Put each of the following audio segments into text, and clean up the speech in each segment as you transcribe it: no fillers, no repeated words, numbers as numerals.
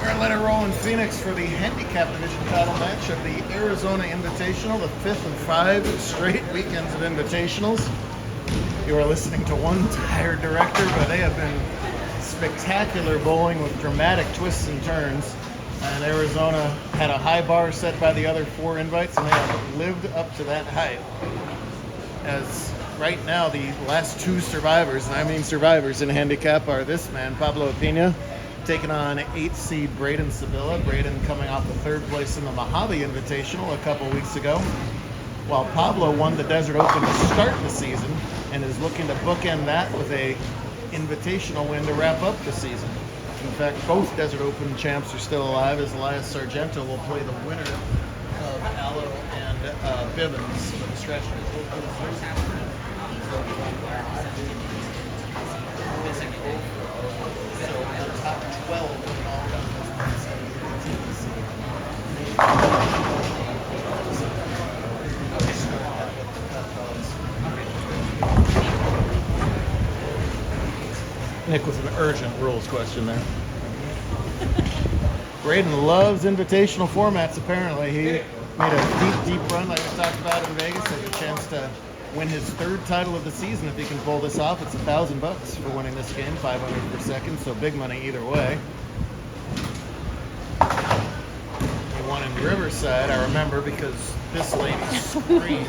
We're going to let it roll in Phoenix for the handicap division title match of the Arizona Invitational, the 5th of 5 straight weekends of invitationals. You are listening to one tired director, but they have been spectacular bowling with dramatic twists and turns. And Arizona had a high bar set by the other 4 invites, and they have lived up to that height. As right now, the last 2 survivors, and I mean survivors in handicap, are this man, Pablo Pena, taking on 8th seed Braden Sevilla. Braden coming off the 3rd place in the Mojave Invitational a couple weeks ago, while Pablo won the Desert Open to start the season and is looking to bookend that with a invitational win to wrap up the season. In fact, both Desert Open champs are still alive, as Elias Sargento will play the winner of Allo and Bivens for the stretch. So the top 12 in all conference. Nick with an urgent rules question there. Braden loves invitational formats, apparently. He made a deep run like we talked about in Vegas. Has a chance to win his 3rd title of the season if he can pull this off. It's $1,000 for winning this game, 500 per second, so big money either way. He won in Riverside, I remember, because this lady screamed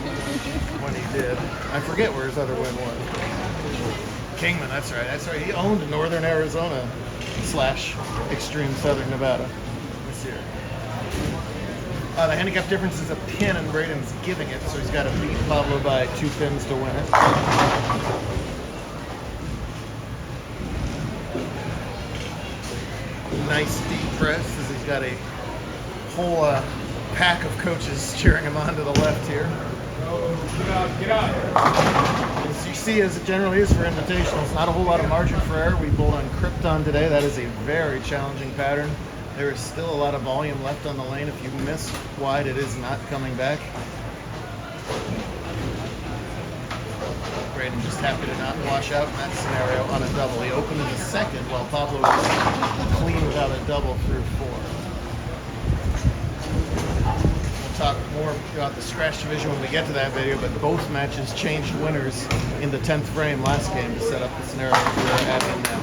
when he did. I forget where his other win was. Kingman, that's right. He owned Northern Arizona / extreme Southern Nevada this year. The handicap difference is a pin, and Braden's giving it, so he's got to beat Pablo by 2 pins to win it. Nice deep press, as he's got a whole pack of coaches cheering him on to the left here. Get out. As you see, as it generally is for invitationals, not a whole lot of margin for error. We bowled on Krypton today. That is a very challenging pattern. There is still a lot of volume left on the lane. If you miss wide, it is not coming back. Braden just happy to not wash out in that scenario on a double. He opened in the 2nd, while Pablo was clean without a double through 4. We'll talk more about the scratch division when we get to that video, but both matches changed winners in the 10th frame last game to set up the scenario we're having now.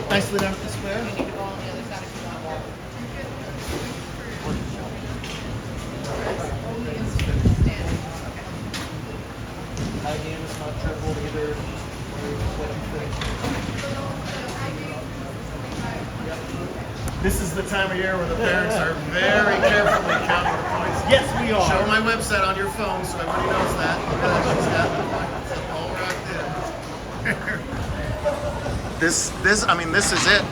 Nicely done with the spare. High game is not triple either. What you think? This is the time of year where the parents are very carefully counting the points. Yes, we are. Show my website on your phone so everybody knows that. Look at that. She's got the points all rocked in. This is it.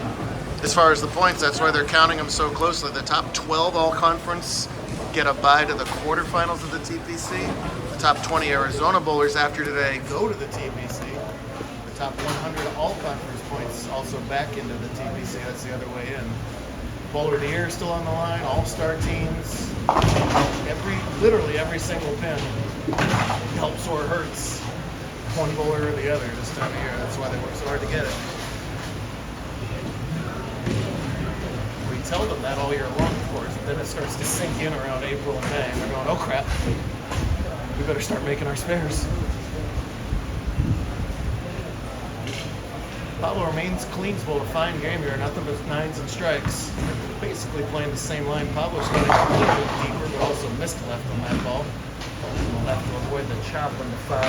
As far as the points, that's why they're counting them so closely. The top 12 all-conference get a bye to the quarterfinals of the TPC. The top 20 Arizona bowlers after today go to the TPC. The top 100 all-conference points also back into the TPC. That's the other way in. Bowler of the year still on the line. All-star teams. Literally every single pin helps or hurts one bowler or the other this time of year. That's why they work so hard to get it. We tell them that all year long, of course, but then it starts to sink in around April and May, and they're going, oh crap, we better start making our spares. Pablo remains clean, bowled a fine game here, nothing but 9s and strikes. Basically playing the same line. Pablo's got a little bit deeper, but also missed left on that ball. We'll have to avoid the chop on the 5-9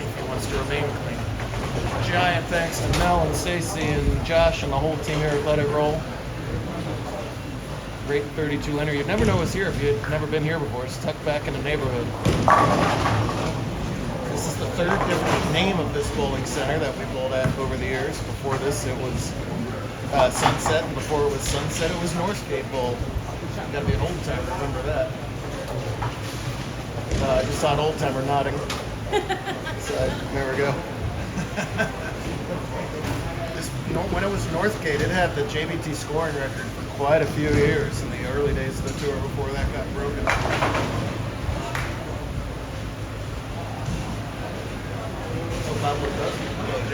if he wants to remain clean. Giant thanks to Mel and Stacy and Josh and the whole team here at Let It Roll. Great 32 enter. You'd never know it was here if you had never been here before. It's tucked back in the neighborhood. This is the 3rd different name of this bowling center that we bowled at over the years. Before this, it was Sunset, and before it was Sunset, it was Northgate Bowl. You gotta be an old timer, remember that. I just saw an old timer nodding. So there we go. When it was Northgate, it had the JBT scoring record for quite a few years in the early days of the tour before that got broken. So Pablo does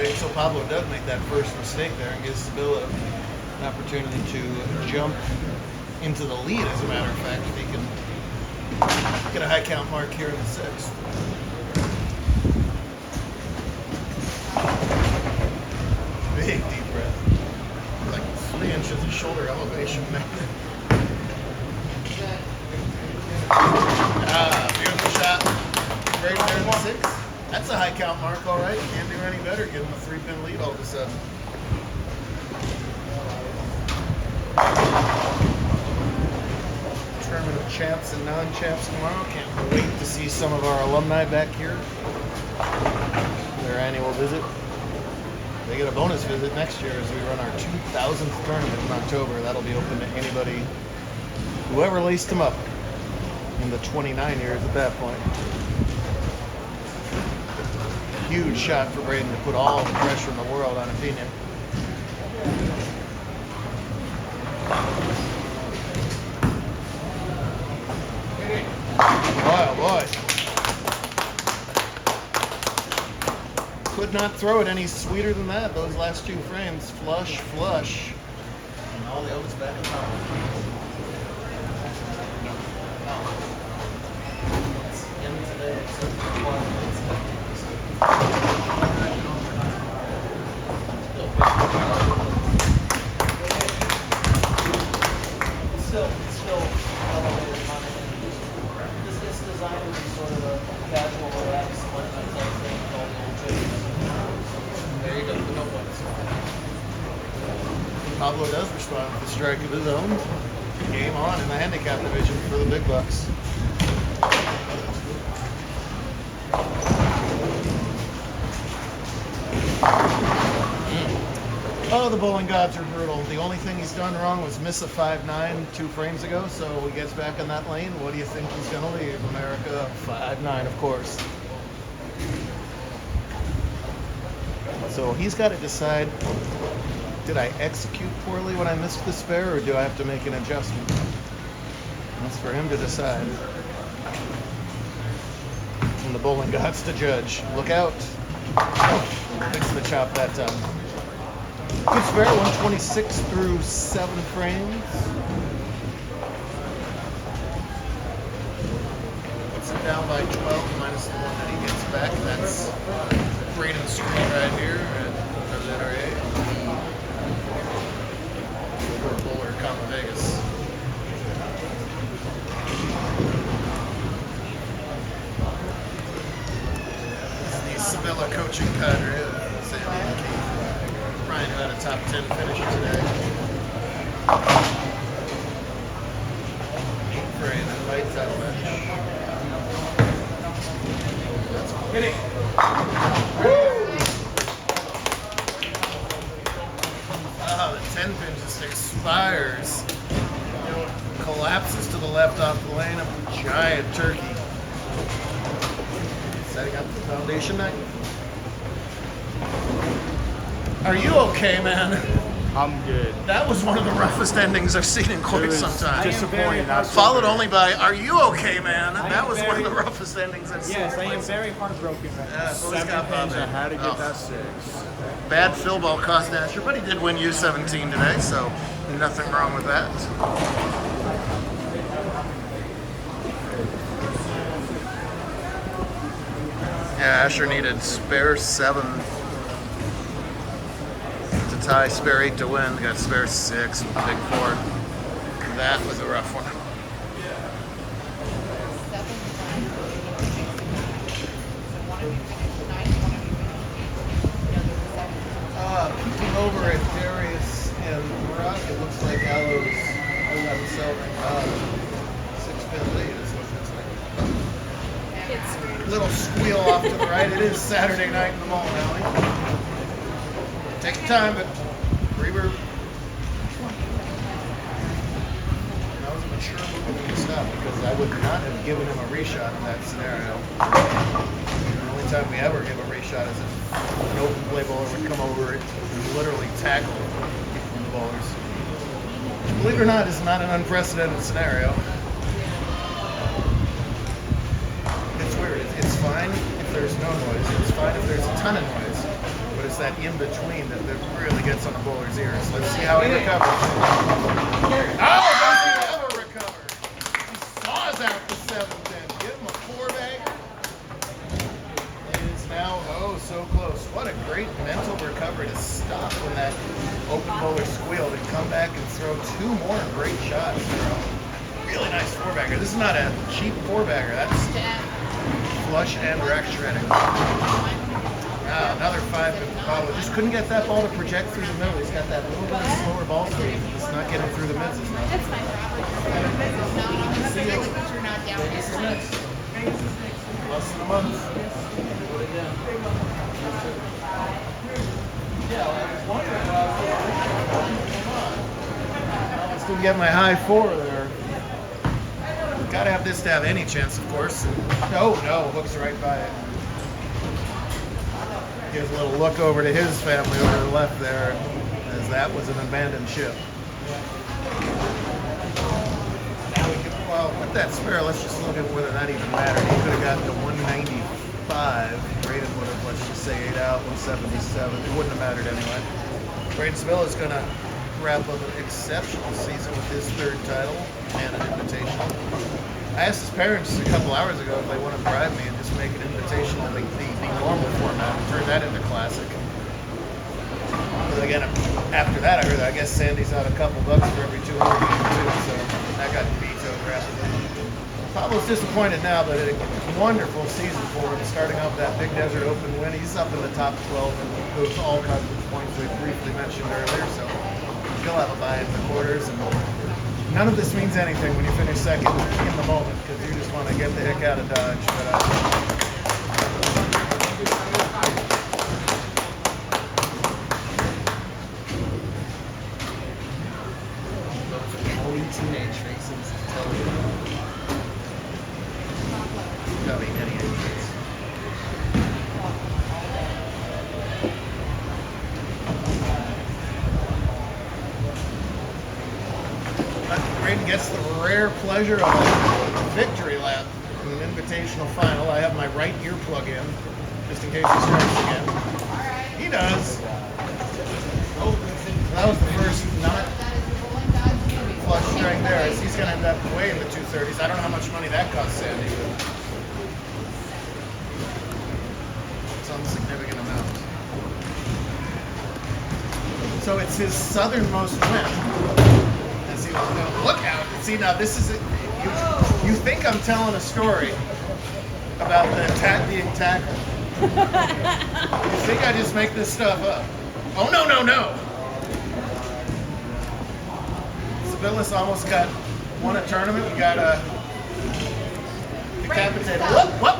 So Pablo does make that first mistake there and gives Sabilla an opportunity to jump into the lead, as a matter of fact, if he can get a high count mark here in the sixth. Big deep breath. Like 3 inches of shoulder elevation there. Beautiful shot. Right there in the sixth. That's a high count mark, all right. Can't do any better, give him a 3-pin lead all of a sudden. Tournament of champs and non-champs tomorrow. Can't wait to see some of our alumni back here. Their annual visit. They get a bonus visit next year as we run our 2000th tournament in October. That'll be open to anybody, whoever laced them up in the 29 years at that point. Huge shot for Braden to put all the pressure in the world on Athena. Boy, oh boy. Could not throw it any sweeter than that. Those last 2 frames. Flush, flush. And all the others back in the Still elevated on it. It's designed to be sort of a casual, relaxed, one-night type thing called the old chase. There you go, the no points. Pablo does respond with a strike of his own. Game on in the handicap division for the big bucks. Oh, the bowling gods are brutal. The only thing he's done wrong was miss a 5-9 2 frames ago, so he gets back in that lane. What do you think he's going to leave? America 5-9, of course. So he's got to decide, did I execute poorly when I missed the spare, or do I have to make an adjustment? That's for him to decide. And the bowling gods to judge. Look out. Oh, fixed the chop that time. Good spare, 126 through 7 frames. Puts it down by 12 minus the one that he gets back. That's Braden's screen right here at WNRA. For Bowler, Common Vegas. This is the Sabilla coaching cadre of Sandy and Keith. Ryan, who had a top 10 finish today. For an invite title match. Hit it. Oh, the 10 pin just expires. Collapses to the left off the lane of a giant turkey. Setting up the foundation night. Are you okay, man? I'm good. That was one of the roughest endings I've seen in quite some time. Disappointing. Followed only by, are you okay, man? That was one of the roughest endings I've seen. Yes, I am very heartbroken. Yeah, so he's 7 got pins, Bob I had to in. get Oh. that 6. Bad fill ball cost Asher, but he did win U17 today, so nothing wrong with that. Yeah, Asher needed spare 7 to tie, spare 8 to win. Got spare 6 with the big 4. That was a rough one. Peeking over at Darius and Brock, it looks like Aloes will have himself 6-pin lead is what it's like. Little squeal off to the right. It is Saturday night in the mall alley. Take your time, but reverb. That was a mature move when he stopped because I would not have given him a reshot in that scenario. The only time we ever give a reshot is if an open play bowler would come over it and literally tackle one of the bowlers. Which, believe it or not, is not an unprecedented scenario. It's weird. It's fine if there's no noise. It's fine if there's a ton of noise. But as that in between that really gets on the bowler's ears. Let's see how he recovers. Oh, does he ever recover? He saws out the 7-10. Give him a 4-bagger. It is now, oh, so close. What a great mental recovery to stop when that open bowler squealed and come back and throw 2 more great shots. Really nice 4-bagger. This is not a cheap 4-bagger. That's flush and rack shredding. Another 5 to Pablo. Just couldn't get that ball to project through the middle. He's got that little bit of slower ball speed. It's not getting through the mids as much. That's fine. See you. Vegas is next. Less than a month. I still get my high 4 there. Gotta have this to have any chance, of course. No, hooks right by it. Gives a little look over to his family over to the left there, as that was an abandoned ship. Now we can, well, with that spare, let's just look at whether that even mattered. He could have gotten to 195. Braden would have, let's just say, 8 out, 177. It wouldn't have mattered anyway. Braden Seville is going to wrap up an exceptional season with his 3rd title and an invitational. I asked his parents a couple hours ago if they want to bribe me and just make an invitational the normal format and turn that into classic. But again, after that, I heard that I guess Sandy's out a couple bucks for every 200 games too, so that got vetoed rapidly. Pablo's disappointed now, but a wonderful season for him, starting off that Big Desert Open win. He's up in the top 12 and those all-conference points we briefly mentioned earlier, so he'll have a bye in the quarters. And none of this means anything when you finish second in the moment, because you just want to get the heck out of Dodge. But, teenage faces. got me any ages. Braden gets the rare pleasure of a victory lap in an invitational final. I have my right ear plug in, just in case he strikes again. He does. Oh, that was the first not flush string there. He's going to end up way in the 230s. I don't know how much money that cost Sandy, but some significant amount. So it's his southernmost win. As he was going, look out! See, now this is it. You think I'm telling a story about the being tackled. You think I just make this stuff up? Oh no! Sevillis almost won a tournament. We got decapitated. Whoop!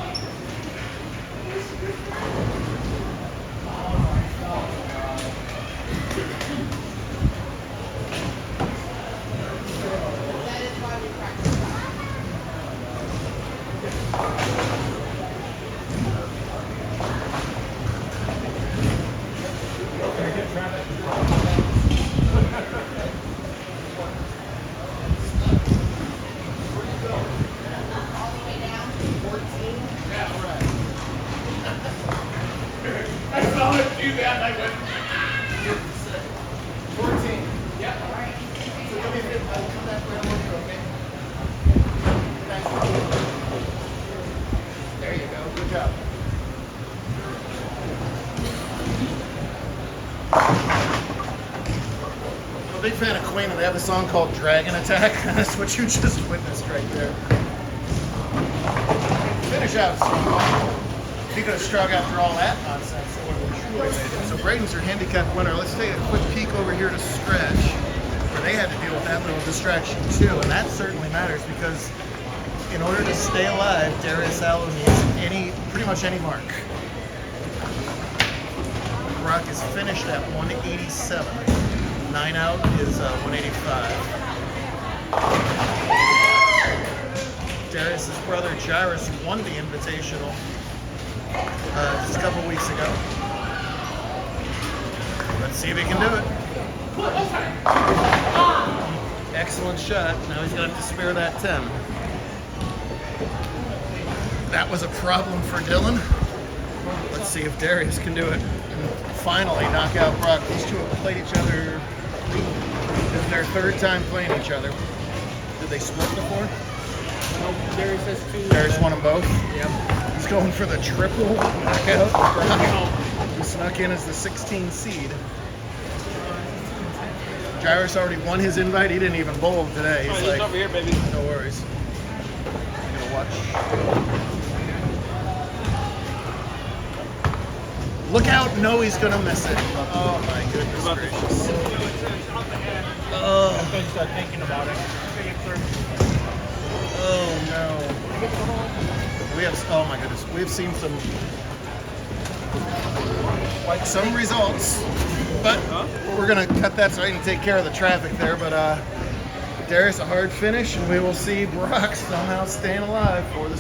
Do that, I went. 14. Yep. All right. So give me a bit. I'll come back right over, okay? Thank you. There you go. Good job. I'm a big fan of Queen, and they have a song called Dragon Attack. That's what you just witnessed right there. Finish out strong. If he could have struck after all that nonsense, it would have truly made it. So Braden's your handicap winner. Let's take a quick peek over here to Stretch, where they had to deal with that little distraction too, and that certainly matters because in order to stay alive, Darius Allen needs pretty much any mark. Brock is finished at 187. 9 out is 185. Darius's brother Jairus won the Invitational just a couple weeks ago. Let's see if he can do it. Excellent shot. Now he's going to have to spare that 10. That was a problem for Dylan. Let's see if Darius can do it. finally knock out Brock. These two have played each other. This is their third time playing each other. Did they split before? No, Darius has 2. Darius won them both. Yep. He's going for the triple knockout. Brock, who snuck in as the 16 seed. Jairus already won his invite. He didn't even bowl today. He's like, over here, baby. no worries. I'm gonna watch. Look out! No, he's gonna miss it. Oh my goodness gracious. Oh. I start thinking about it. Oh no. We have. Oh my goodness. We've seen some results, but we're gonna cut that so I can take care of the traffic there. But Darius, a hard finish, and we will see Brock somehow staying alive for the